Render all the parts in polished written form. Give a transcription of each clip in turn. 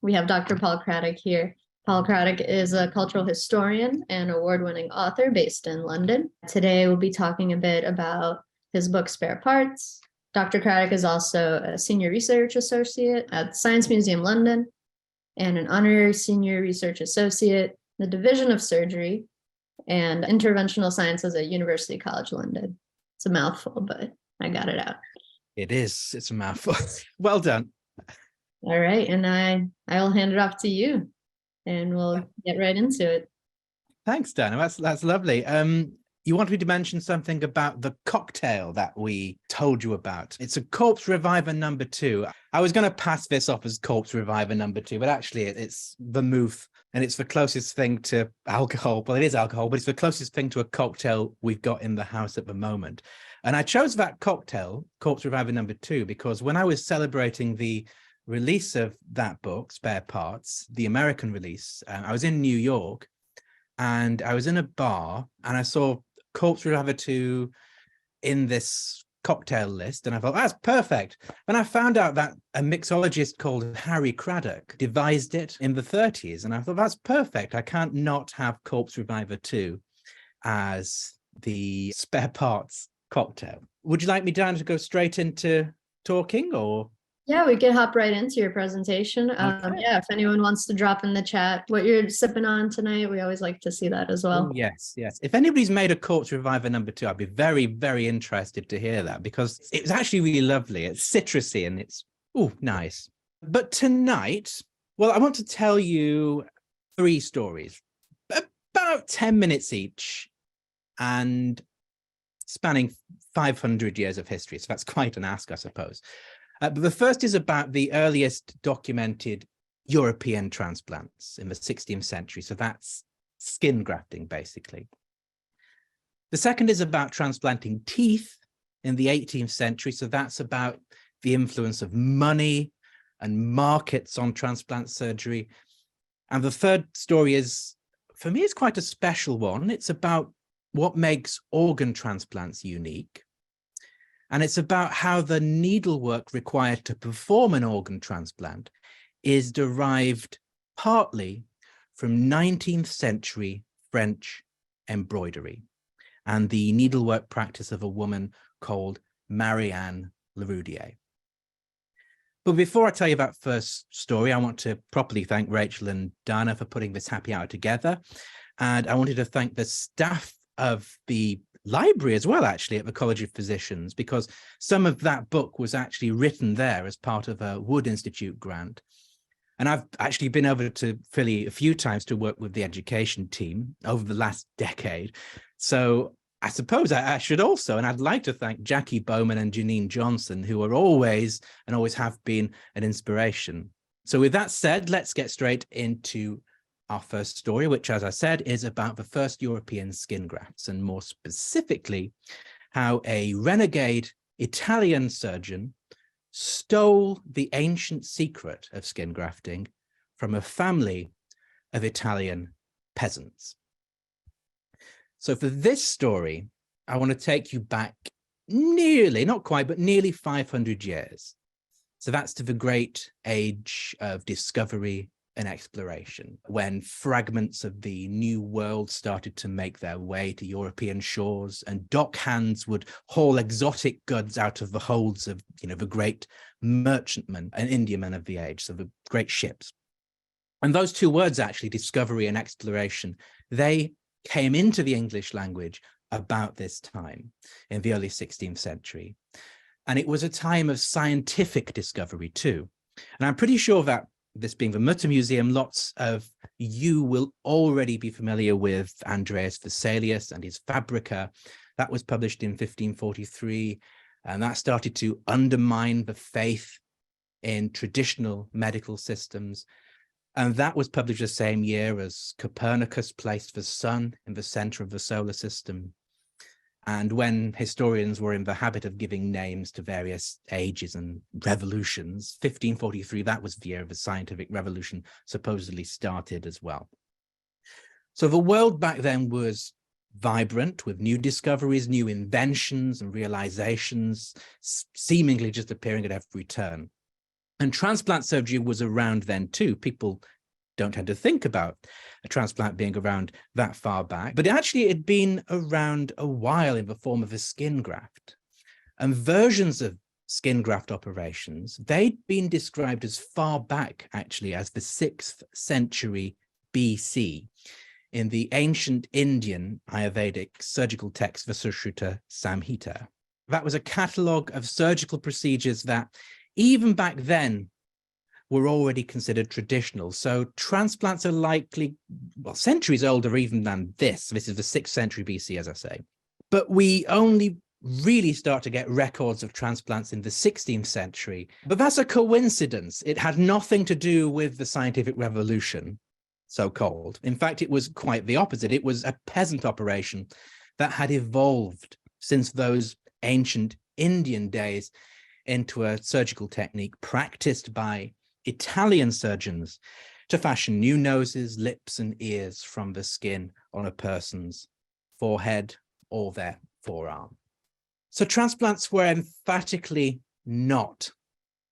We have Dr. Paul Craddock here. Paul Craddock is a cultural historian and award-winning author based in London. Today, we'll be talking a bit about his book, Spare Parts. Dr. Craddock is also a senior research associate at the Science Museum London and an honorary senior research associate in the Division of Surgery and Interventional Sciences at University College London. It's a mouthful, but I got it out. It is. It's a mouthful. Well done. All right, and I'll hand it off to you, and we'll get right into it. Thanks, Dan. That's lovely. You wanted me to mention something about the cocktail that we told you about. It's a Corpse Reviver number 2. I was going to pass this off as Corpse Reviver number 2, but actually it's vermouth, and it's the closest thing to alcohol. Well, it is alcohol, but it's the closest thing to a cocktail we've got in the house at the moment. And I chose that cocktail, Corpse Reviver number 2, because when I was celebrating the release of that book, Spare Parts, the American release, I was in New York, and I was in a bar, and I saw Corpse Reviver 2 in this cocktail list, and I thought, that's perfect. And I found out that a mixologist called Harry Craddock devised it in the 30s, and I thought, that's perfect. I can't not have Corpse Reviver 2 as the Spare Parts cocktail. Would you like me, Dan, to go straight into talking, or? Yeah, we could hop right into your presentation. Okay. Yeah, if anyone wants to drop in the chat what you're sipping on tonight, we always like to see that as well. Oh, yes. If anybody's made a Corpse Reviver number 2, I'd be very, very interested to hear that, because it's actually really lovely. It's citrusy and it's, nice. But tonight, well, I want to tell you 3 stories, about 10 minutes each, and spanning 500 years of history. So that's quite an ask, I suppose. But the first is about the earliest documented European transplants in the 16th century. So that's skin grafting, basically. The second is about transplanting teeth in the 18th century. So that's about the influence of money and markets on transplant surgery. And the third story is, for me, it's quite a special one. It's about what makes organ transplants unique. And it's about how the needlework required to perform an organ transplant is derived partly from 19th century French embroidery and the needlework practice of a woman called Marianne Leroudier. But before I tell you about first story, I want to properly thank Rachel and Dana for putting this happy hour together. And I wanted to thank the staff of the library as well, actually, at the College of Physicians, because some of that book was actually written there as part of a Wood Institute grant. And I've actually been over to Philly a few times to work with the education team over the last decade. So I suppose I should also, and I'd like to thank Jackie Bowman and Janine Johnson, who are always and always have been an inspiration. So with that said, let's get straight into our first story, which, as I said, is about the first European skin grafts, and more specifically, how a renegade Italian surgeon stole the ancient secret of skin grafting from a family of Italian peasants. So for this story, I want to take you back nearly, not quite, but nearly 500 years. So that's to the great age of discovery and exploration, when fragments of the New World started to make their way to European shores, and dock hands would haul exotic goods out of the holds of, the great merchantmen and Indiamen of the age, so the great ships. And those two words, actually, discovery and exploration, they came into the English language about this time in the early 16th century. And it was a time of scientific discovery too. And I'm pretty sure that, this being the Mutter Museum, lots of you will already be familiar with Andreas Vesalius and his Fabrica. That was published in 1543, and that started to undermine the faith in traditional medical systems. And that was published the same year as Copernicus placed the sun in the center of the solar system. And when historians were in the habit of giving names to various ages and revolutions, 1543, that was the year the scientific revolution supposedly started as well. So the world back then was vibrant with new discoveries, new inventions and realizations, seemingly just appearing at every turn. And transplant surgery was around then too. People don't tend to think about a transplant being around that far back, but actually it had been around a while in the form of a skin graft. And versions of skin graft operations, they'd been described as far back actually as the 6th century BC in the ancient Indian Ayurvedic surgical text Vasushruta Samhita. That was a catalogue of surgical procedures that even back then were already considered traditional. So transplants are likely, well, centuries older even than this. This is the 6th century BC, as I say. But we only really start to get records of transplants in the 16th century. But that's a coincidence. It had nothing to do with the scientific revolution, so-called. In fact, it was quite the opposite. It was a peasant operation that had evolved since those ancient Indian days into a surgical technique practiced by Italian surgeons to fashion new noses, lips, and ears from the skin on a person's forehead or their forearm. So transplants were emphatically not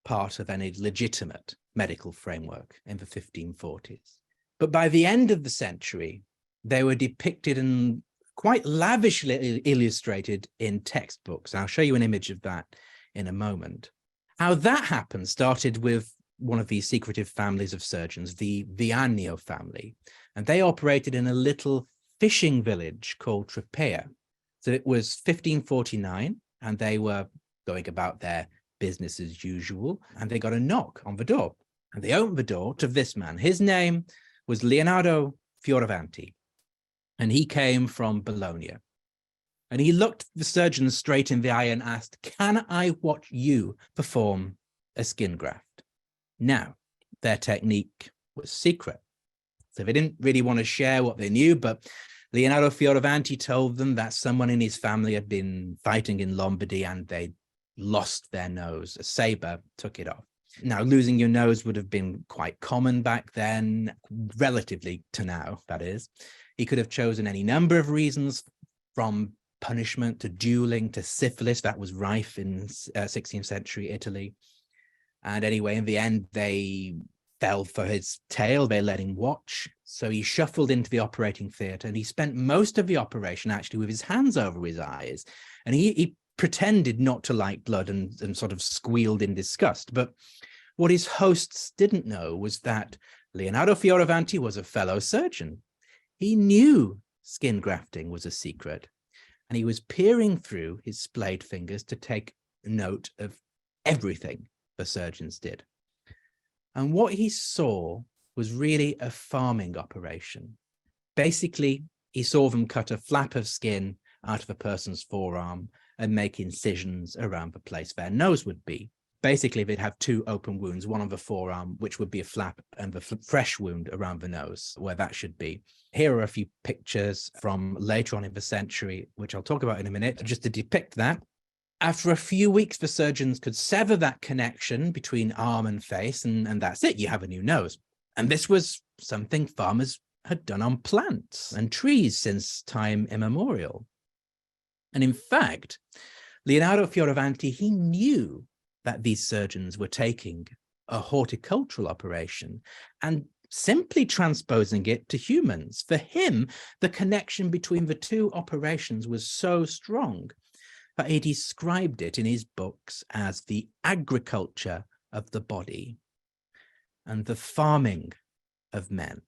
part of any legitimate medical framework in the 1540s. But by the end of the century, they were depicted and quite lavishly illustrated in textbooks. I'll show you an image of that in a moment. How that happened started with one of these secretive families of surgeons, the Vianio family, and they operated in a little fishing village called Tropea. So it was 1549, and they were going about their business as usual, and they got a knock on the door, and they opened the door to this man. His name was Leonardo Fioravanti, and he came from Bologna. And he looked the surgeon straight in the eye and asked, "Can I watch you perform a skin graft?" Now, their technique was secret, so they didn't really want to share what they knew, but Leonardo Fioravanti told them that someone in his family had been fighting in Lombardy and they lost their nose. A saber took it off. Now, losing your nose would have been quite common back then, relatively to now, that is. He could have chosen any number of reasons, from punishment to dueling to syphilis. That was rife in 16th century Italy. And anyway, in the end, they fell for his tail. They let him watch. So he shuffled into the operating theatre, and he spent most of the operation actually with his hands over his eyes. And he pretended not to like blood and sort of squealed in disgust. But what his hosts didn't know was that Leonardo Fioravanti was a fellow surgeon. He knew skin grafting was a secret, and he was peering through his splayed fingers to take note of everything the surgeons did. And what he saw was really a farming operation. Basically, he saw them cut a flap of skin out of a person's forearm and make incisions around the place their nose would be. Basically, they'd have two open wounds, one on the forearm, which would be a flap, and the fresh wound around the nose, where that should be. Here are a few pictures from later on in the century, which I'll talk about in a minute, just to depict that. After a few weeks, the surgeons could sever that connection between arm and face, and that's it, you have a new nose. And this was something farmers had done on plants and trees since time immemorial. And in fact, Leonardo Fioravanti, he knew that these surgeons were taking a horticultural operation and simply transposing it to humans. For him, the connection between the two operations was so strong that he described it in his books as the agriculture of the body and the farming of men.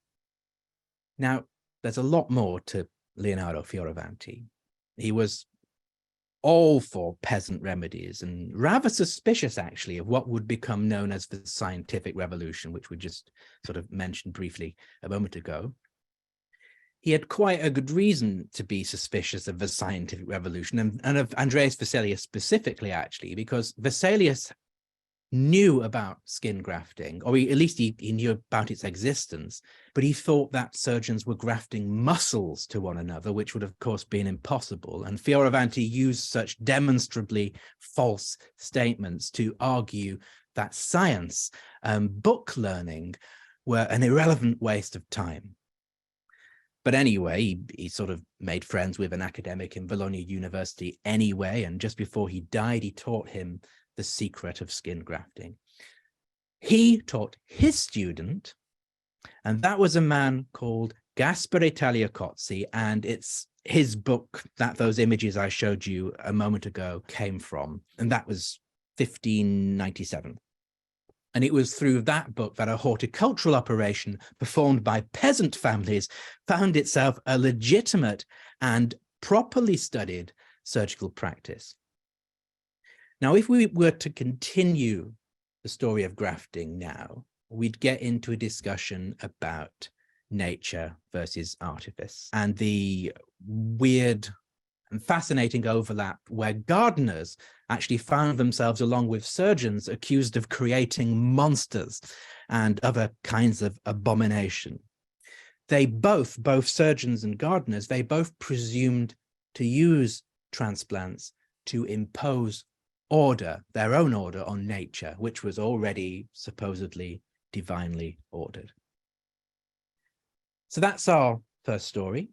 Now, there's a lot more to Leonardo Fioravanti. He was all for peasant remedies and rather suspicious, actually, of what would become known as the scientific revolution, which we just sort of mentioned briefly a moment ago. He had quite a good reason to be suspicious of the scientific revolution and of Andreas Vesalius specifically, actually, because Vesalius knew about skin grafting, or at least he knew about its existence, but he thought that surgeons were grafting muscles to one another, which would of course been impossible. And Fioravanti used such demonstrably false statements to argue that science and book learning were an irrelevant waste of time. But anyway, he sort of made friends with an academic in Bologna University anyway, and just before he died, he taught him the secret of skin grafting. He taught his student, and that was a man called Gaspare Tagliacozzi, and it's his book that those images I showed you a moment ago came from, and that was 1597. And it was through that book that a horticultural operation performed by peasant families found itself a legitimate and properly studied surgical practice. Now, if we were to continue the story of grafting now, we'd get into a discussion about nature versus artifice and the weird and fascinating overlap where gardeners actually found themselves, along with surgeons, accused of creating monsters and other kinds of abomination. They both surgeons and gardeners, they both presumed to use transplants to impose order, their own order on nature, which was already supposedly divinely ordered. So that's our first story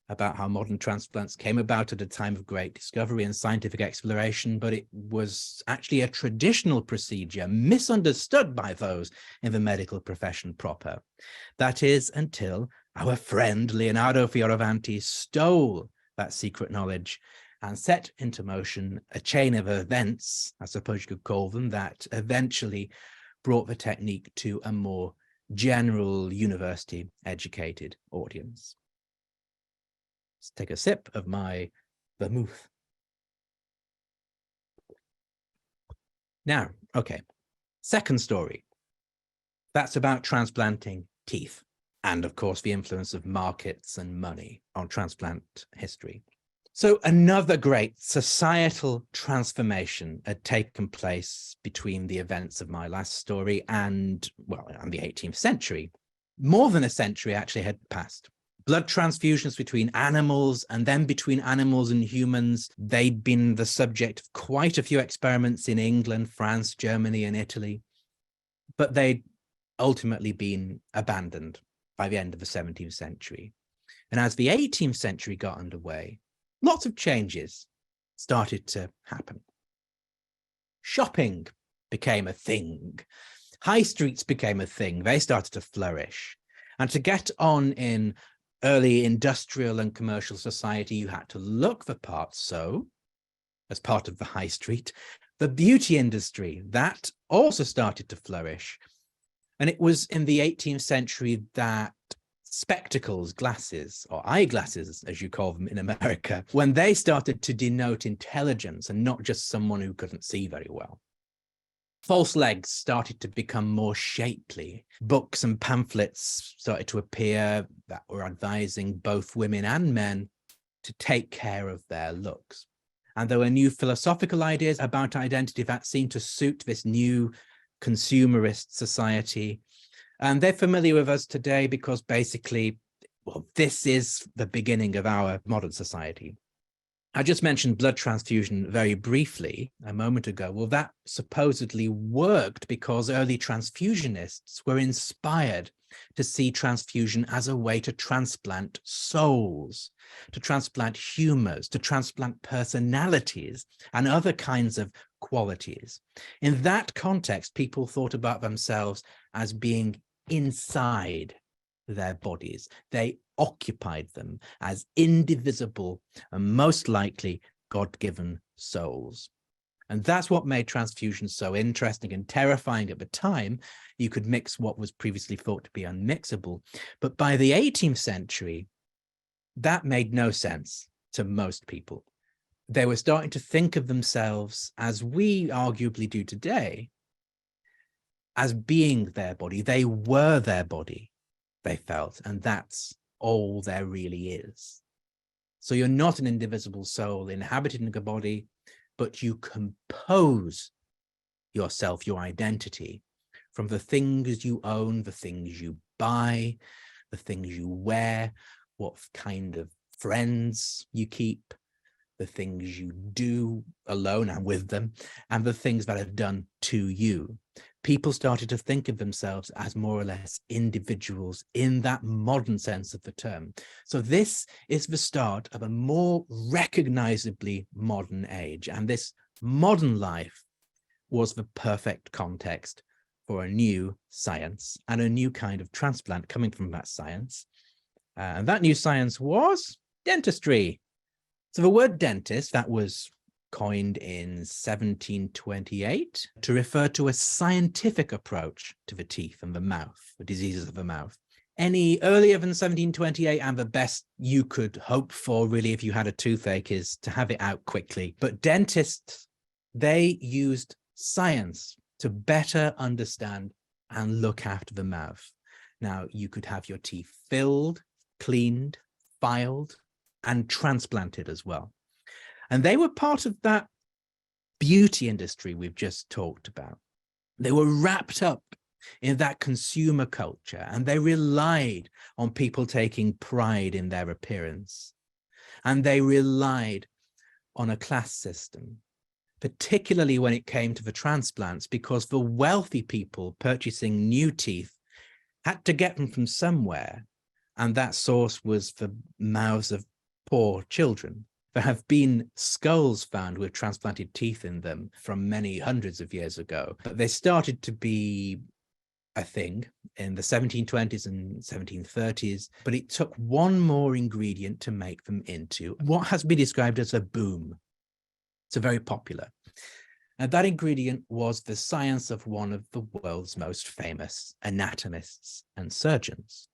about how modern transplants came about at a time of great discovery and scientific exploration, but it was actually a traditional procedure misunderstood by those in the medical profession proper. That is, until our friend Leonardo Fioravanti stole that secret knowledge and set into motion a chain of events, I suppose you could call them, that eventually brought the technique to a more general university-educated audience. Let's take a sip of my vermouth. Now, okay, second story. That's about transplanting teeth and, of course, the influence of markets and money on transplant history. So another great societal transformation had taken place between the events of my last story and, well, and the 18th century. More than a century actually had passed. Blood transfusions between animals and then between animals and humans, they'd been the subject of quite a few experiments in England, France, Germany, and Italy, but they'd ultimately been abandoned by the end of the 17th century. And as the 18th century got underway, lots of changes started to happen. Shopping became a thing. High streets became a thing. They started to flourish. And to get on in early industrial and commercial society, you had to look the part. So, as part of the high street, the beauty industry, that also started to flourish. And it was in the 18th century that spectacles, glasses, or eyeglasses, as you call them in America, when they started to denote intelligence and not just someone who couldn't see very well. False legs started to become more shapely. Books and pamphlets started to appear that were advising both women and men to take care of their looks. And there were new philosophical ideas about identity that seemed to suit this new consumerist society. And they're familiar with us today because basically, well, this is the beginning of our modern society. I just mentioned blood transfusion very briefly a moment ago. Well, that supposedly worked because early transfusionists were inspired to see transfusion as a way to transplant souls, to transplant humors, to transplant personalities and other kinds of qualities. In that context, people thought about themselves as being inside their bodies. They occupied them as indivisible and most likely God-given souls. And that's what made transfusion so interesting and terrifying at the time. You could mix what was previously thought to be unmixable. But by the 18th century, that made no sense to most people. They were starting to think of themselves, as we arguably do today, as being their body. They were their body, they felt, and that's all there really is. So you're not an indivisible soul inhabiting a body, but you compose yourself, your identity, from the things you own, the things you buy, the things you wear, what kind of friends you keep, the things you do alone and with them, and the things that are done to you. People started to think of themselves as more or less individuals in that modern sense of the term. So this is the start of a more recognizably modern age. And this modern life was the perfect context for a new science and a new kind of transplant coming from that science. And that new science was dentistry. So the word dentist, that was coined in 1728 to refer to a scientific approach to the teeth and the mouth, the diseases of the mouth. Any earlier than 1728, and the best you could hope for, really, if you had a toothache, is to have it out quickly. But dentists, they used science to better understand and look after the mouth. Now, you could have your teeth filled, cleaned, filed, and transplanted as well. And they were part of that beauty industry we've just talked about. They were wrapped up in that consumer culture, and they relied on people taking pride in their appearance. And they relied on a class system, particularly when it came to the transplants, because the wealthy people purchasing new teeth had to get them from somewhere. And that source was the mouths of poor children. There have been skulls found with transplanted teeth in them from many hundreds of years ago, but they started to be a thing in the 1720s and 1730s, but it took one more ingredient to make them into what has been described as a boom. So very popular. And that ingredient was the science of one of the world's most famous anatomists and surgeons,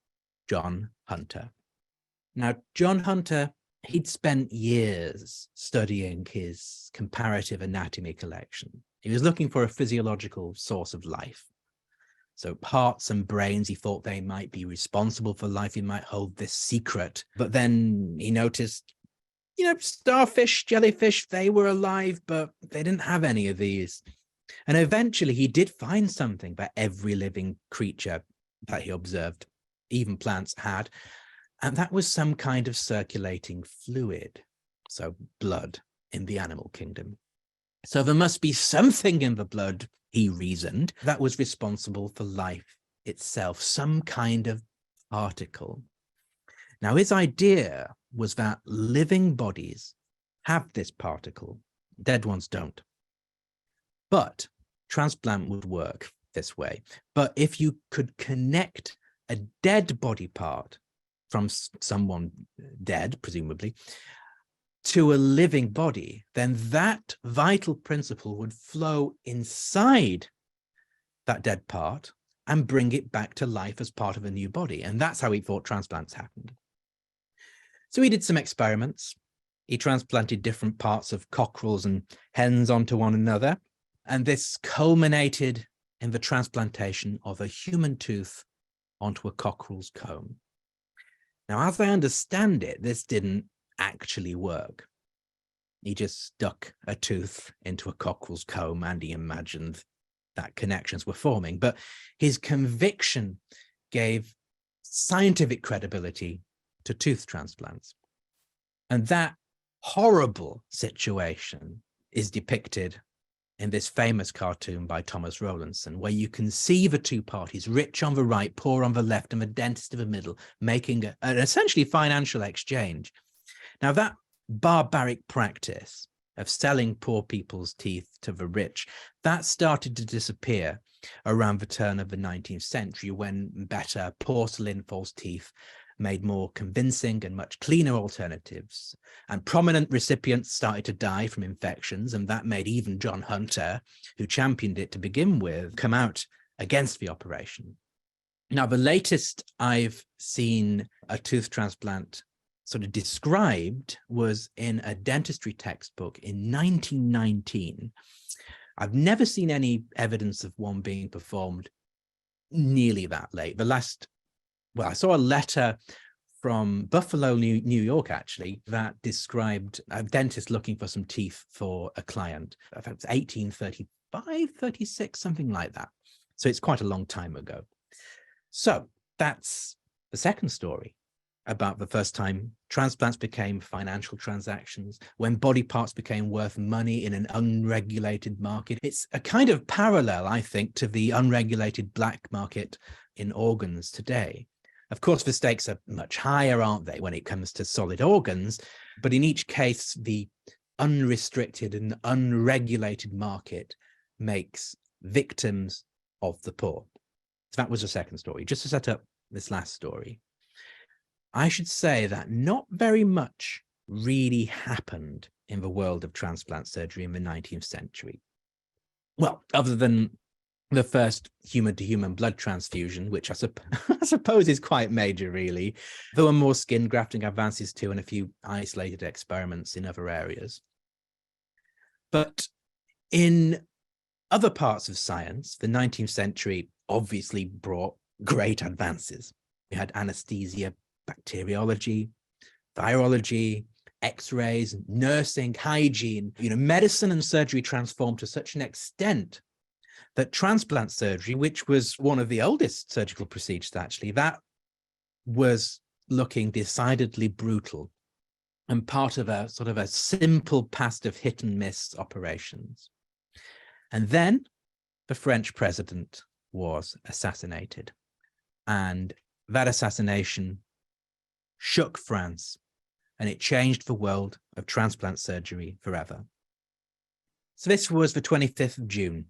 John Hunter. Now, John Hunter, he'd spent years studying his comparative anatomy collection. He was looking for a physiological source of life. So hearts and brains, he thought they might be responsible for life. He might hold this secret. But then he noticed, starfish, jellyfish, they were alive, but they didn't have any of these. And eventually he did find something that every living creature that he observed, even plants, had. And that was some kind of circulating fluid, so blood in the animal kingdom. So there must be something in the blood, he reasoned, that was responsible for life itself, some kind of particle. Now, his idea was that living bodies have this particle, dead ones don't. But transplant would work this way. But if you could connect a dead body part from someone dead, presumably, to a living body, then that vital principle would flow inside that dead part and bring it back to life as part of a new body. And that's how he thought transplants happened. So he did some experiments. He transplanted different parts of cockerels and hens onto one another. And this culminated in the transplantation of a human tooth onto a cockerel's comb. Now, as I understand it, this didn't actually work. He just stuck a tooth into a cockerel's comb and he imagined that connections were forming. But his conviction gave scientific credibility to tooth transplants. And that horrible situation is depicted in this famous cartoon by Thomas Rowlandson, where you can see the two parties, rich on the right, poor on the left, and the dentist in the middle, making an essentially financial exchange. Now, that barbaric practice of selling poor people's teeth to the rich, that started to disappear around the turn of the 19th century, when better porcelain false teeth made more convincing and much cleaner alternatives. And prominent recipients started to die from infections, and that made even John Hunter, who championed it to begin with, come out against the operation. Now, the latest I've seen a tooth transplant sort of described was in a dentistry textbook in 1919. I've never seen any evidence of one being performed nearly that late. I saw a letter from Buffalo, New York, actually, that described a dentist looking for some teeth for a client. I think it was 1835, 36, something like that. So it's quite a long time ago. So that's the second story about the first time transplants became financial transactions, when body parts became worth money in an unregulated market. It's a kind of parallel, I think, to the unregulated black market in organs today. Of course, the stakes are much higher, aren't they, when it comes to solid organs? But in each case, the unrestricted and unregulated market makes victims of the poor. So that was the second story. Just to set up this last story, I should say that not very much really happened in the world of transplant surgery in the 19th century. Well, other than the first human-to-human blood transfusion, which I suppose is quite major, really. There were more skin grafting advances too, and a few isolated experiments in other areas. But in other parts of science, the 19th century obviously brought great advances. We had anesthesia, bacteriology, virology, X-rays, nursing, hygiene. Medicine and surgery transformed to such an extent that transplant surgery, which was one of the oldest surgical procedures, actually, that was looking decidedly brutal and part of a sort of a simple past of hit and miss operations. And then the French president was assassinated. And that assassination shook France, and it changed the world of transplant surgery forever. So this was the 25th of June,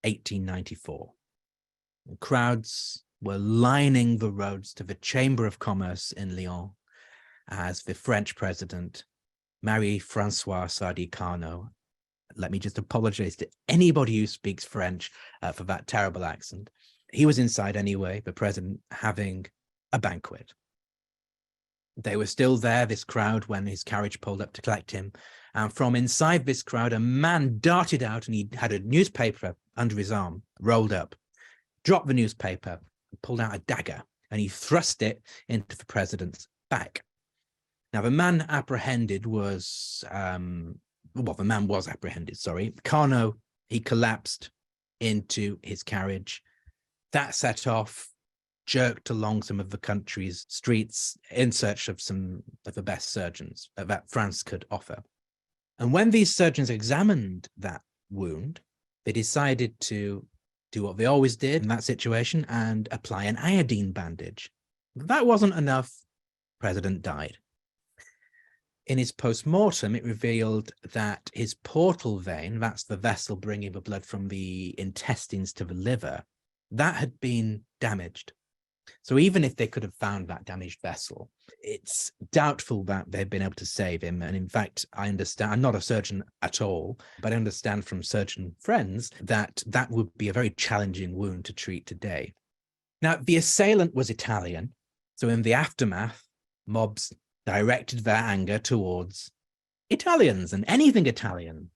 1894. Crowds were lining the roads to the Chamber of Commerce in Lyon as the French president, Marie-François Sadi-Carnot, let me just apologize to anybody who speaks French for that terrible accent. He was inside anyway, the president, having a banquet. They were still there, this crowd, when his carriage pulled up to collect him. And from inside this crowd, a man darted out, and he had a newspaper under his arm, rolled up, dropped the newspaper, pulled out a dagger, and he thrust it into the president's back. Now, the man apprehended was, the man was apprehended, sorry. Carnot, he collapsed into his carriage. That set off, jerked along some of the country's streets in search of some of the best surgeons that France could offer. And when these surgeons examined that wound, they decided to do what they always did in that situation and apply an iodine bandage. That wasn't enough. The president died. In his post-mortem, it revealed that his portal vein, that's the vessel bringing the blood from the intestines to the liver, that had been damaged. So even if they could have found that damaged vessel, it's doubtful that they'd been able to save him. And in fact, I understand, I'm not a surgeon at all, but I understand from surgeon friends that that would be a very challenging wound to treat today. Now, the assailant was Italian. So in the aftermath, mobs directed their anger towards Italians and anything Italian.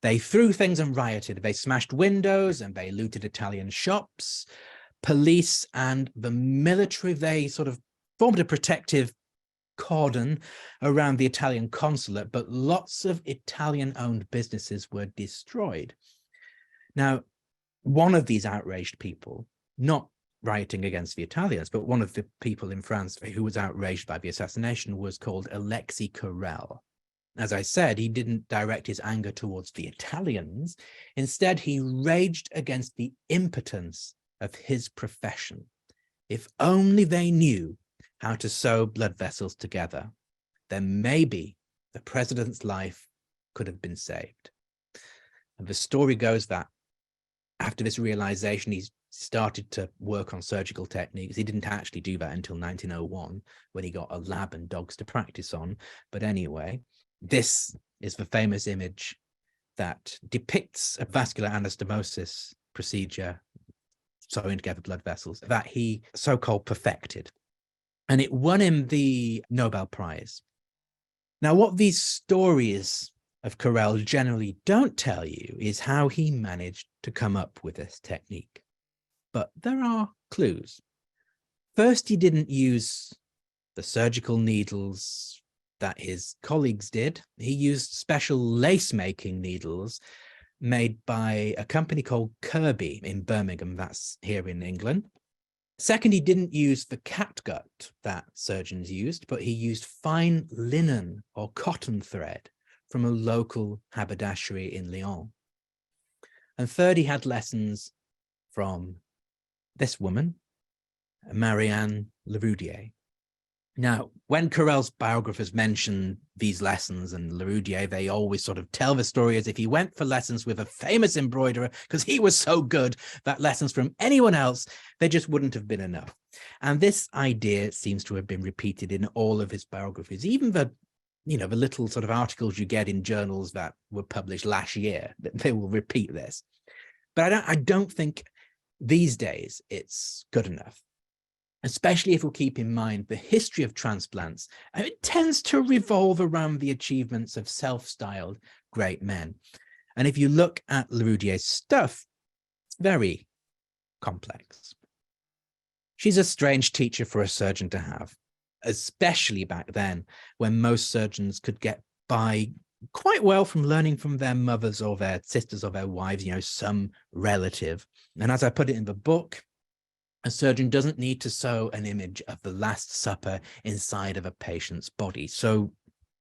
They threw things and rioted. They smashed windows and they looted Italian shops. Police and the military, they sort of formed a protective cordon around the Italian consulate, but lots of Italian-owned businesses were destroyed. Now, one of these outraged people, not rioting against the Italians, but one of the people in France who was outraged by the assassination was called Alexis Carrel. As I said, he didn't direct his anger towards the Italians. Instead, he raged against the impotence of his profession. If only they knew how to sew blood vessels together, then maybe the president's life could have been saved. And the story goes that after this realization, he started to work on surgical techniques. He didn't actually do that until 1901, when he got a lab and dogs to practice on. But anyway, this is the famous image that depicts a vascular anastomosis procedure, sewing together blood vessels, that he so-called perfected. And it won him the Nobel Prize. Now, what these stories of Carrel generally don't tell you is how he managed to come up with this technique. But there are clues. First, he didn't use the surgical needles that his colleagues did. He used special lace-making needles made by a company called Kirby in Birmingham, that's here in England. Second, he didn't use the catgut that surgeons used, but he used fine linen or cotton thread from a local haberdashery in Lyon. And third, he had lessons from this woman, Marianne Leroudier. Now, when Carrel's biographers mention these lessons and Leroudier, they always sort of tell the story as if he went for lessons with a famous embroiderer because he was so good that lessons from anyone else, they just wouldn't have been enough. And this idea seems to have been repeated in all of his biographies, even the little sort of articles you get in journals that were published last year, they will repeat this. But I don't think these days it's good enough, especially if we keep in mind the history of transplants. It tends to revolve around the achievements of self-styled great men. And if you look at Leroudier's stuff, it's very complex. She's a strange teacher for a surgeon to have, especially back then when most surgeons could get by quite well from learning from their mothers or their sisters or their wives, some relative. And as I put it in the book, a surgeon doesn't need to sew an image of the Last Supper inside of a patient's body. So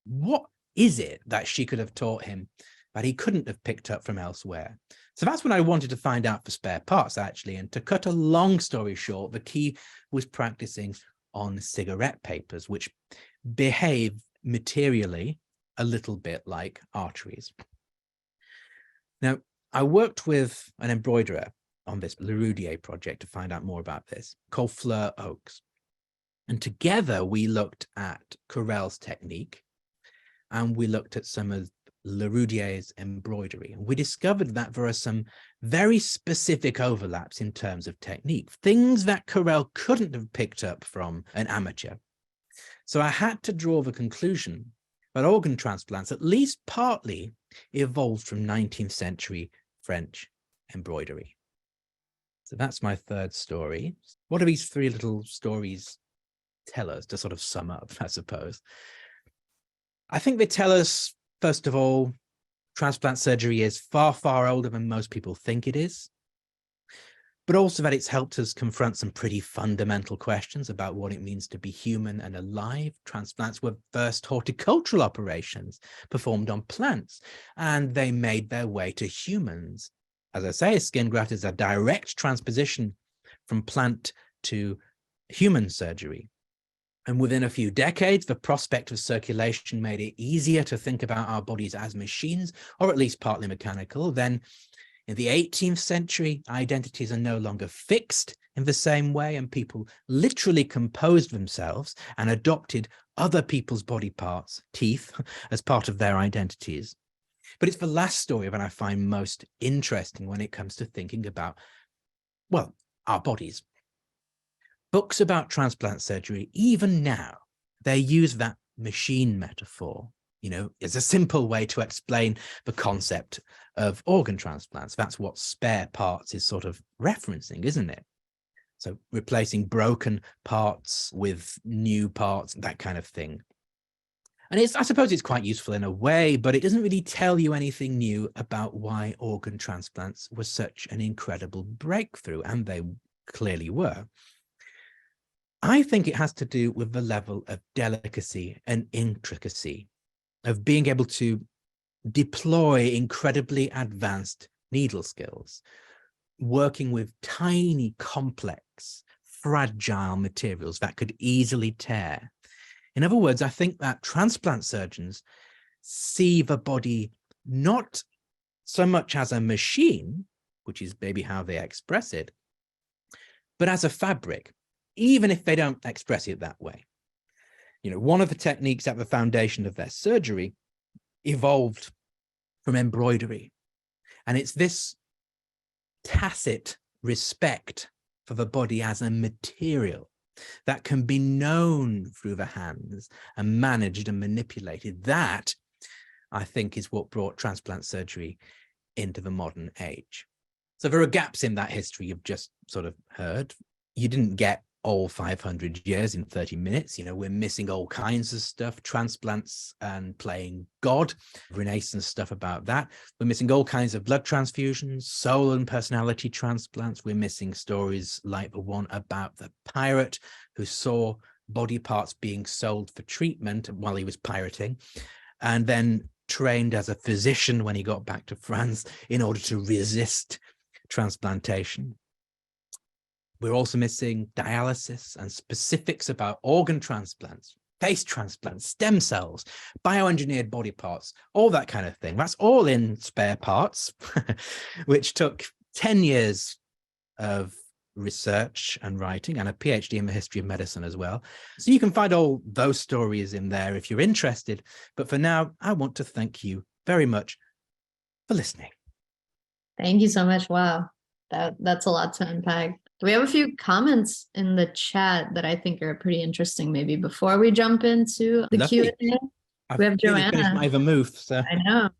what is it that she could have taught him that he couldn't have picked up from elsewhere? So that's what I wanted to find out for Spare Parts, actually. And to cut a long story short, the key was practicing on cigarette papers, which behave materially a little bit like arteries. Now, I worked with an embroiderer on this Leroudier project to find out more about this, called Fleur Oakes. And together we looked at Carrel's technique and we looked at some of Leroudier's embroidery. And we discovered that there are some very specific overlaps in terms of technique, things that Carrel couldn't have picked up from an amateur. So I had to draw the conclusion that organ transplants, at least partly, evolved from 19th century French embroidery. So that's my third story. What do these three little stories tell us, to sort of sum up, I suppose? I think they tell us, first of all, transplant surgery is far, far older than most people think it is, but also that it's helped us confront some pretty fundamental questions about what it means to be human and alive. Transplants were first horticultural operations performed on plants, and they made their way to humans. As I say, skin graft is a direct transposition from plant to human surgery. And within a few decades, the prospect of circulation made it easier to think about our bodies as machines, or at least partly mechanical. Then in the 18th century, identities are no longer fixed in the same way, and people literally composed themselves and adopted other people's body parts, teeth, as part of their identities. But it's the last story that I find most interesting when it comes to thinking about, well, our bodies. Books about transplant surgery, even now, they use that machine metaphor, as a simple way to explain the concept of organ transplants. That's what Spare Parts is sort of referencing, isn't it? So replacing broken parts with new parts, that kind of thing. And I suppose it's quite useful in a way, but it doesn't really tell you anything new about why organ transplants were such an incredible breakthrough, and they clearly were. I think it has to do with the level of delicacy and intricacy of being able to deploy incredibly advanced needle skills, working with tiny, complex, fragile materials that could easily tear. In other words, I think that transplant surgeons see the body not so much as a machine, which is maybe how they express it, but as a fabric, even if they don't express it that way. One of the techniques at the foundation of their surgery evolved from embroidery. And it's this tacit respect for the body as a material that can be known through the hands and managed and manipulated. That, I think, is what brought transplant surgery into the modern age. So there are gaps in that history you've just sort of heard. You didn't get all 500 years in 30 minutes. We're missing all kinds of stuff, transplants and playing God, Renaissance stuff about that. We're missing all kinds of blood transfusions, soul and personality transplants. We're missing stories like the one about the pirate who saw body parts being sold for treatment while he was pirating, and then trained as a physician when he got back to France in order to resist transplantation. We're also missing dialysis and specifics about organ transplants, face transplants, stem cells, bioengineered body parts, all that kind of thing. That's all in Spare Parts, which took 10 years of research and writing and a PhD in the history of medicine as well. So you can find all those stories in there if you're interested. But for now, I want to thank you very much for listening. Thank you so much. Wow. That's a lot to unpack. We have a few comments in the chat that I think are pretty interesting. Maybe before we jump into the Lovely. Q&A, I've we have nearly finished Joanna. my vermouth, so I know.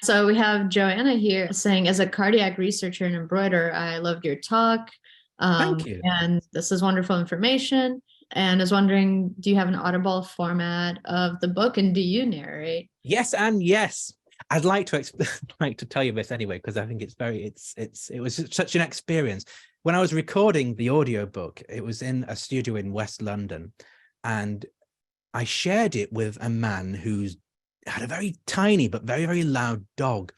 So we have Joanna here saying, as a cardiac researcher and embroiderer, I loved your talk. thank you. And this is wonderful information. And I was wondering, do you have an audible format of the book, and do you narrate? Yes, and yes. I'd like to like to tell you this anyway, because I think it was such an experience. When I was recording the audiobook, it was in a studio in West London, and I shared it with a man who's had a very tiny but very, very loud dog.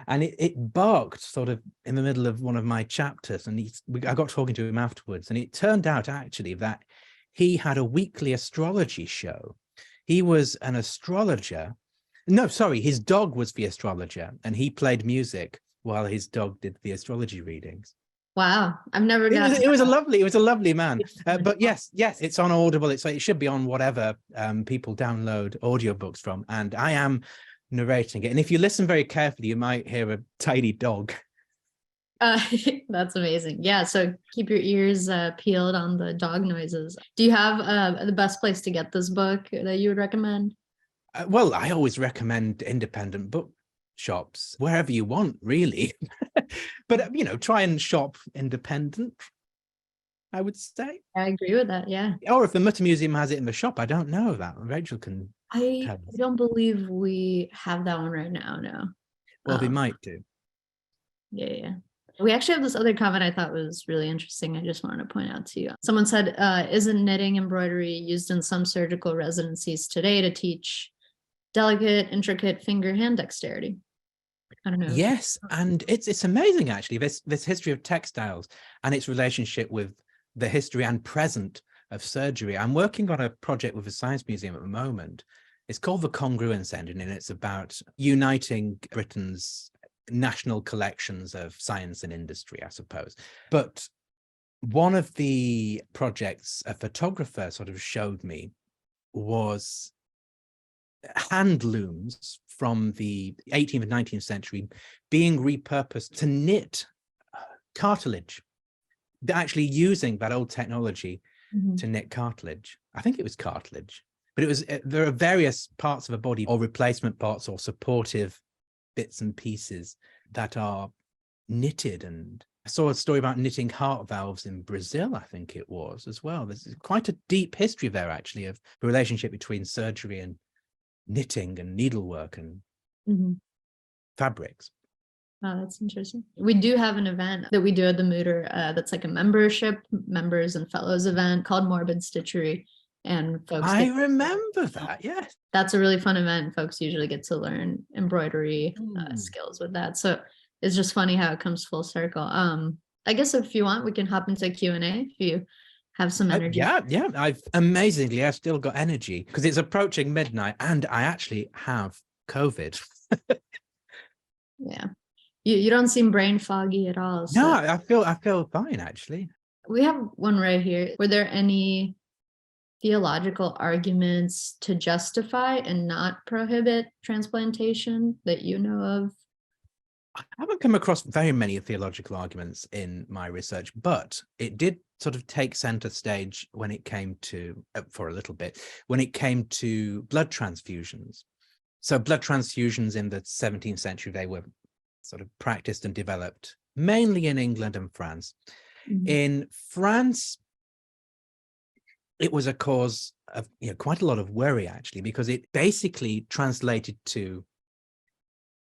And it barked sort of in the middle of one of my chapters, and I got talking to him afterwards, and it turned out actually that he had a weekly astrology show. He was an astrologer. No, sorry, his dog was the astrologer, and he played music while his dog did the astrology readings. Wow, I've never gotten it was a lovely man. But yes, it's on Audible. It should be on whatever people download audiobooks from, and I am narrating it. And if you listen very carefully, you might hear a tiny dog. That's amazing. Yeah, so keep your ears peeled on the dog noises. Do you have the best place to get this book that you would recommend? Well, I always recommend independent book shops, wherever you want, really. But, try and shop independent, I would say. I agree with that, yeah. Or if the Mutter Museum has it in the shop, I don't know that. Rachel can I don't believe we have that one right now, no. Well, they might do. Yeah. We actually have this other comment I thought was really interesting. I just wanted to point out to you. Someone said, isn't knitting embroidery used in some surgical residencies today to teach delicate, intricate finger hand dexterity? I don't know. Yes, and it's amazing actually, this history of textiles and its relationship with the history and present of surgery. I'm working on a project with the Science Museum at the moment. It's called the Congruence Engine, and it's about uniting Britain's national collections of science and industry, I suppose. But one of the projects a photographer sort of showed me was hand looms from the 18th and 19th century being repurposed to knit cartilage. They're actually using that old technology to knit cartilage. I think it was cartilage, but there are various parts of a body or replacement parts or supportive bits and pieces that are knitted. And I saw a story about knitting heart valves in Brazil, I think it was, as well. There's quite a deep history there, actually, of the relationship between surgery and knitting and needlework and fabrics. Oh, that's interesting. We do have an event that we do at the Mutter that's like a members and fellows event called Morbid Stitchery. And folks, I remember that, yes. That's a really fun event. Folks usually get to learn embroidery skills with that. So it's just funny how it comes full circle. I guess if you want, we can hop into Q&A if you have some energy. Yeah. I've still got energy because it's approaching midnight and I actually have COVID. Yeah. You don't seem brain foggy at all. So. No, I feel fine, actually. We have one right here. Were there any theological arguments to justify and not prohibit transplantation that you know of? I haven't come across very many theological arguments in my research, but it did sort of take center stage when it came to, for a little bit, when it came to blood transfusions. So blood transfusions in the 17th century, they were sort of practiced and developed mainly in England and France. In France, it was a cause of quite a lot of worry, actually, because it basically translated to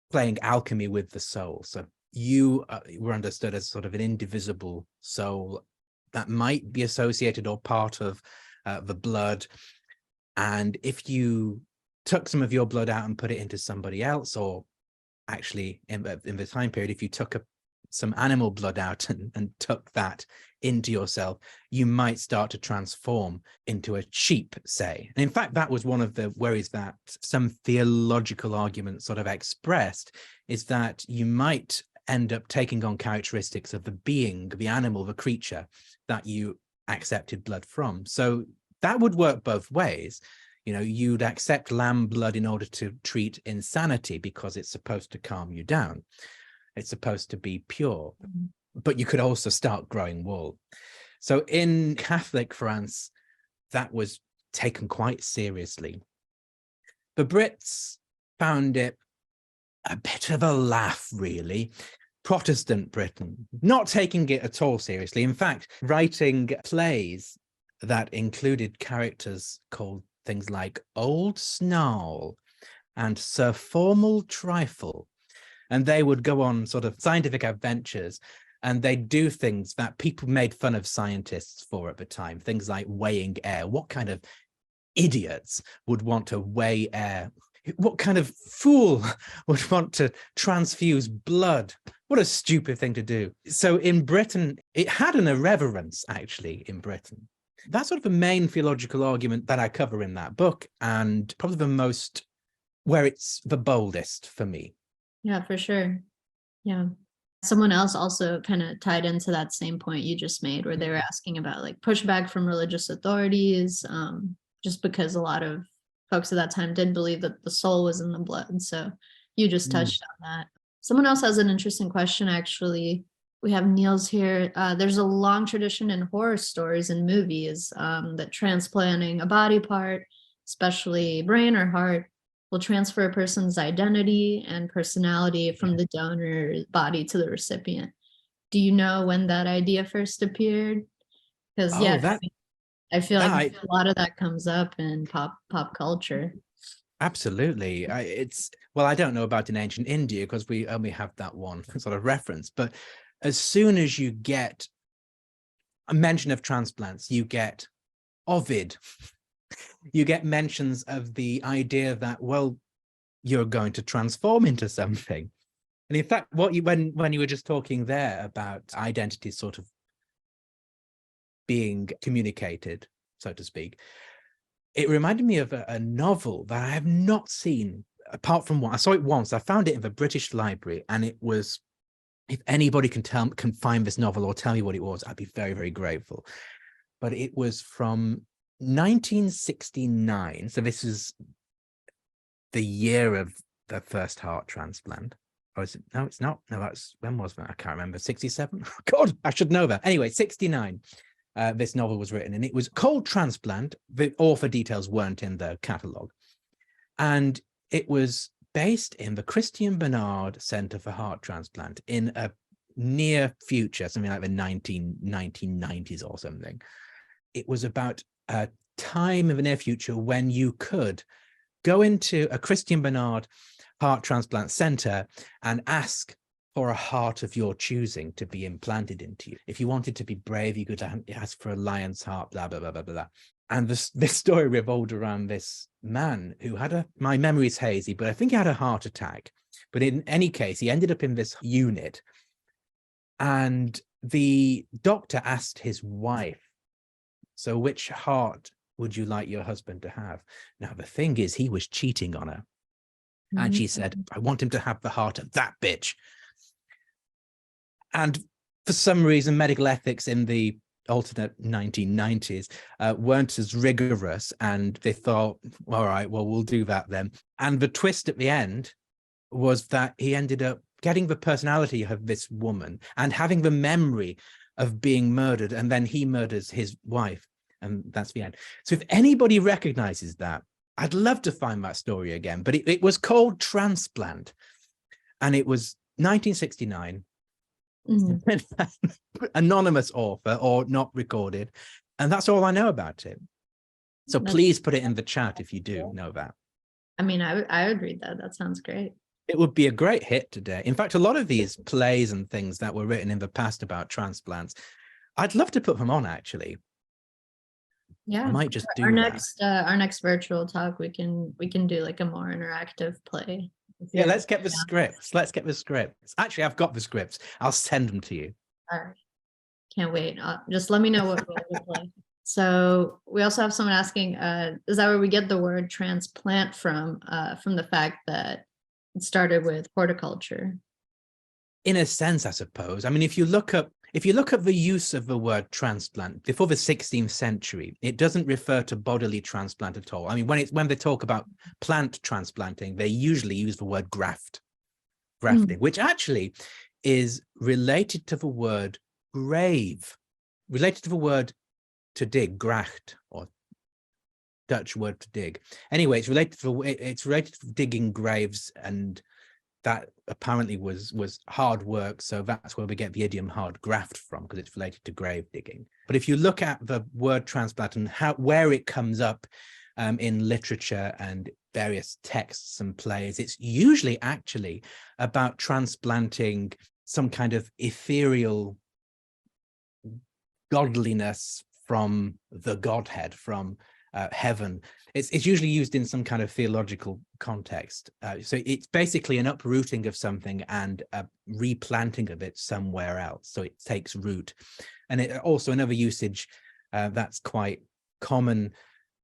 playing alchemy with the soul. So you were understood as sort of an indivisible soul that might be associated or part of the blood. And if you took some of your blood out and put it into somebody else, or actually in the time period, if you took a some animal blood out and took that into yourself, you might start to transform into a sheep, say. And in fact, that was one of the worries that some theological arguments sort of expressed, is that you might end up taking on characteristics of the being, the animal, the creature that you accepted blood from. So that would work both ways. You know, you'd accept lamb blood in order to treat insanity because it's supposed to calm you down. It's supposed to be pure, but you could also start growing wool. So in Catholic France, that was taken quite seriously. The Brits found it a bit of a laugh, really. Protestant Britain, not taking it at all seriously. In fact, writing plays that included characters called things like Old Snarl and Sir Formal Trifle. And they would go on sort of scientific adventures, and they'd do things that people made fun of scientists for at the time, things like weighing air. What kind of idiots would want to weigh air? What kind of fool would want to transfuse blood? What a stupid thing to do. So in Britain, it had an irreverence, actually, in Britain. That's sort of the main theological argument that I cover in that book, and probably the most, where it's the boldest for me. Yeah, for sure. Yeah. Someone else also kind of tied into that same point you just made, where they were asking about like pushback from religious authorities, just because a lot of folks at that time did believe that the soul was in the blood. So you just touched on that. Someone else has an interesting question, actually. We have Niels here. There's a long tradition in horror stories and movies that transplanting a body part, especially brain or heart, will transfer a person's identity and personality from the donor's body to the recipient. Do you know when that idea first appeared? Because I feel like a lot of that comes up in pop culture. Absolutely. I don't know about in ancient India because we only have that one sort of reference, but as soon as you get a mention of transplants, you get Ovid. You get mentions of the idea that, well, you're going to transform into something. And in fact, when you were just talking there about identity sort of being communicated, so to speak, it reminded me of a novel that I have not seen, apart from one. I saw it once. I found it in the British Library, and it was, if anybody can find this novel or tell me what it was, I'd be very, very grateful. But it was from 1969. So this is the year of the first heart transplant. Or is it? No, it's not. No, when was that? I can't remember. 67? God, I should know that. Anyway, 69. This novel was written, and it was called Transplant. The author details weren't in the catalogue. And it was based in the Christian Barnard Centre for Heart Transplant in a near future, something like the 1990s or something. It was about a time in the near future when you could go into a Christian Barnard Heart Transplant Centre and ask for a heart of your choosing to be implanted into you. If you wanted to be brave, you could ask for a lion's heart, blah, blah, blah, blah, blah. And this story revolved around this man who had my memory's hazy, but I think he had a heart attack. But in any case, he ended up in this unit. And the doctor asked his wife, so which heart would you like your husband to have? Now, the thing is, he was cheating on her. And she said, I want him to have the heart of that bitch. And for some reason, medical ethics in the alternate 1990s weren't as rigorous. And they thought, all right, well, we'll do that then. And the twist at the end was that he ended up getting the personality of this woman and having the memory of being murdered. And then he murders his wife. And that's the end. So if anybody recognizes that, I'd love to find that story again. But it was called Transplant. And it was 1969. Anonymous author or not recorded. And that's all I know about it. So please put it in the chat if you do know that. I mean, I would read that. That sounds great. It would be a great hit today. In fact, a lot of these plays and things that were written in the past about transplants, I'd love to put them on, actually. Yeah, I might just do our next virtual talk, we can do like a more interactive play. Yeah, Yeah. let's get the scripts. Let's get the scripts. Actually, I've got the scripts. I'll send them to you. All right. Can't wait. Just let me know what role to play. So we also have someone asking, is that where we get the word transplant from the fact that it started with horticulture? In a sense, I suppose. I mean, if you look at the use of the word transplant before the 16th century, it doesn't refer to bodily transplant at all. I mean, when they talk about plant transplanting, they usually use the word grafting, which actually is related to the word grave, related to the word to dig, gracht, or Dutch word to dig. Anyway, it's related to digging graves, and that apparently was hard work. So that's where we get the idiom hard graft from, because it's related to grave digging. But if you look at the word transplant and where it comes up in literature and various texts and plays, it's usually actually about transplanting some kind of ethereal godliness from the Godhead, from heaven. It's usually used in some kind of theological context. So it's basically an uprooting of something and a replanting of it somewhere else. So it takes root. And it also, another usage that's quite common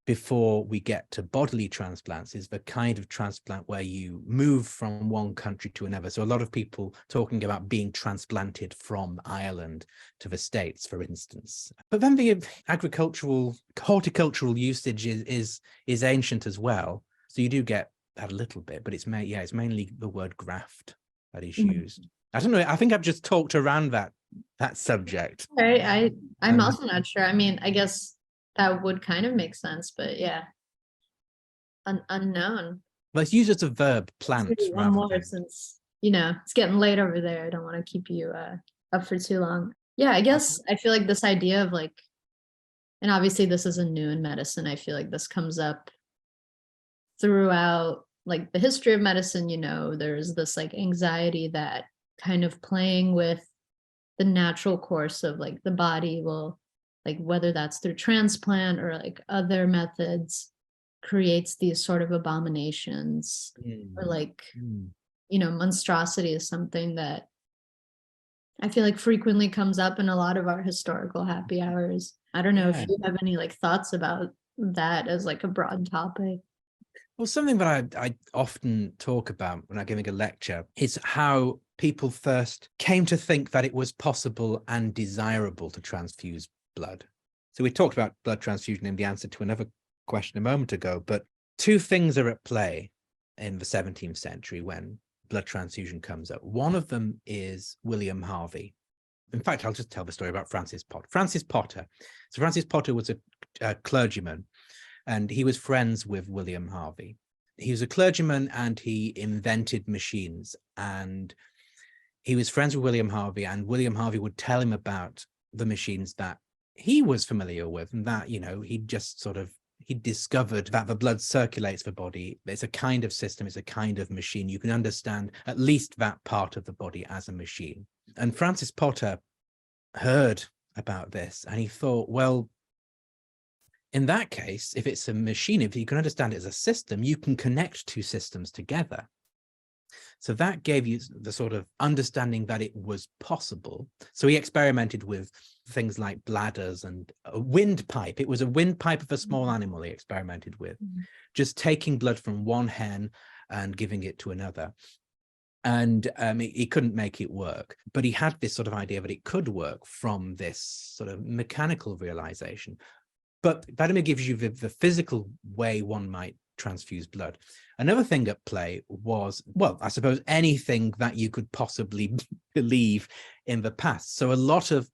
before we get to bodily transplants is the kind of transplant where you move from one country to another. So a lot of people talking about being transplanted from Ireland to the States, for instance. But then the horticultural usage is ancient as well. So you do get that a little bit, but it's mainly the word graft that is used. I don't know. I think I've just talked around that subject. Okay, I'm also not sure. I mean, I guess that would kind of make sense, but yeah, unknown. But it's used as a verb, plant. One more, since it's getting late over there. I don't want to keep you up for too long. Yeah, I guess I feel like this idea of like, and obviously this isn't new in medicine. I feel like this comes up throughout like the history of medicine. There's this like anxiety that kind of playing with the natural course of like the body will, like whether that's through transplant or like other methods, creates these sort of abominations. Or like monstrosity is something that I feel like frequently comes up in a lot of our historical happy hours. I don't know if you have any like thoughts about that as like a broad topic. Well, something that I often talk about when I'm giving a lecture is how people first came to think that it was possible and desirable to transfuse blood. So we talked about blood transfusion in the answer to another question a moment ago, but two things are at play in the 17th century when blood transfusion comes up. One of them is William Harvey. In fact, I'll just tell the story about Francis Potter. Francis Potter. So Francis Potter was a clergyman, and he was friends with William Harvey. He was a clergyman and he invented machines, and he was friends with William Harvey, and William Harvey would tell him about the machines that he was familiar with, and that, he discovered that the blood circulates the body. It's a kind of system, it's a kind of machine. You can understand at least that part of the body as a machine. And Francis Potter heard about this and he thought, well, in that case, if it's a machine, if you can understand it as a system, you can connect two systems together. So that gave you the sort of understanding that it was possible. So he experimented with things like bladders and a windpipe. It was a windpipe of a small animal he experimented with, just taking blood from one hen and giving it to another. And he couldn't make it work, but he had this sort of idea that it could work from this sort of mechanical realization. But that only gives you the physical way one might transfuse blood. Another thing at play was, well, I suppose anything that you could possibly believe in the past. So a lot of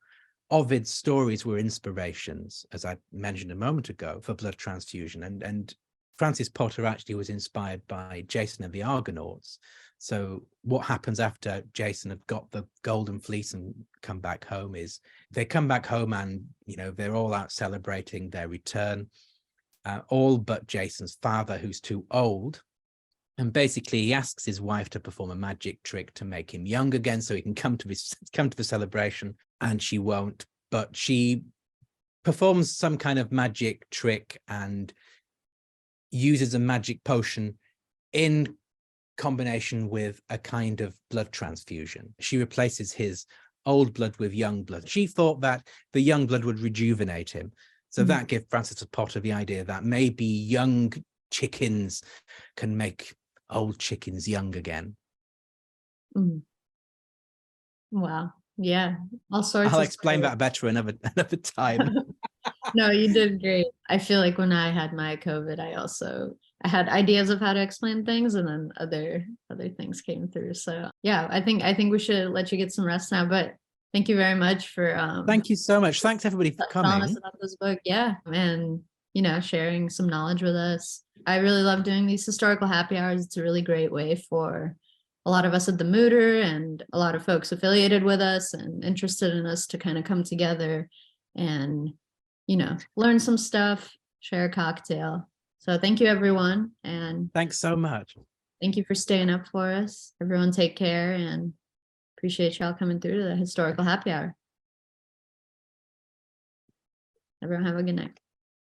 Ovid's stories were inspirations, as I mentioned a moment ago, for blood transfusion. And Francis Potter actually was inspired by Jason and the Argonauts. So what happens after Jason had got the golden fleece and come back home is they come back home and, they're all out celebrating their return, all but Jason's father, who's too old. And basically he asks his wife to perform a magic trick to make him young again so he can come to the celebration, and she won't. But she performs some kind of magic trick and uses a magic potion in combination with a kind of blood transfusion. She replaces his old blood with young blood. She thought that the young blood would rejuvenate him. So that gave Francis Potter the idea that maybe young chickens can make old chickens young again. Wow. Yeah. All sorts I'll of explain stories. that better another time. No, you did great. I feel like when I had my COVID, I had ideas of how to explain things, and then other things came through. So yeah, I think we should let you get some rest now. But thank you very much for Thank you so much. Thanks everybody for telling us coming. about this book. Yeah, and sharing some knowledge with us. I really love doing these historical happy hours. It's a really great way for a lot of us at the Mooter and a lot of folks affiliated with us and interested in us to kind of come together and learn some stuff, share a cocktail. So thank you, everyone. And Thanks so much. thank you for staying up for us. Everyone take care, and appreciate y'all coming through to the historical happy hour. Everyone have a good night.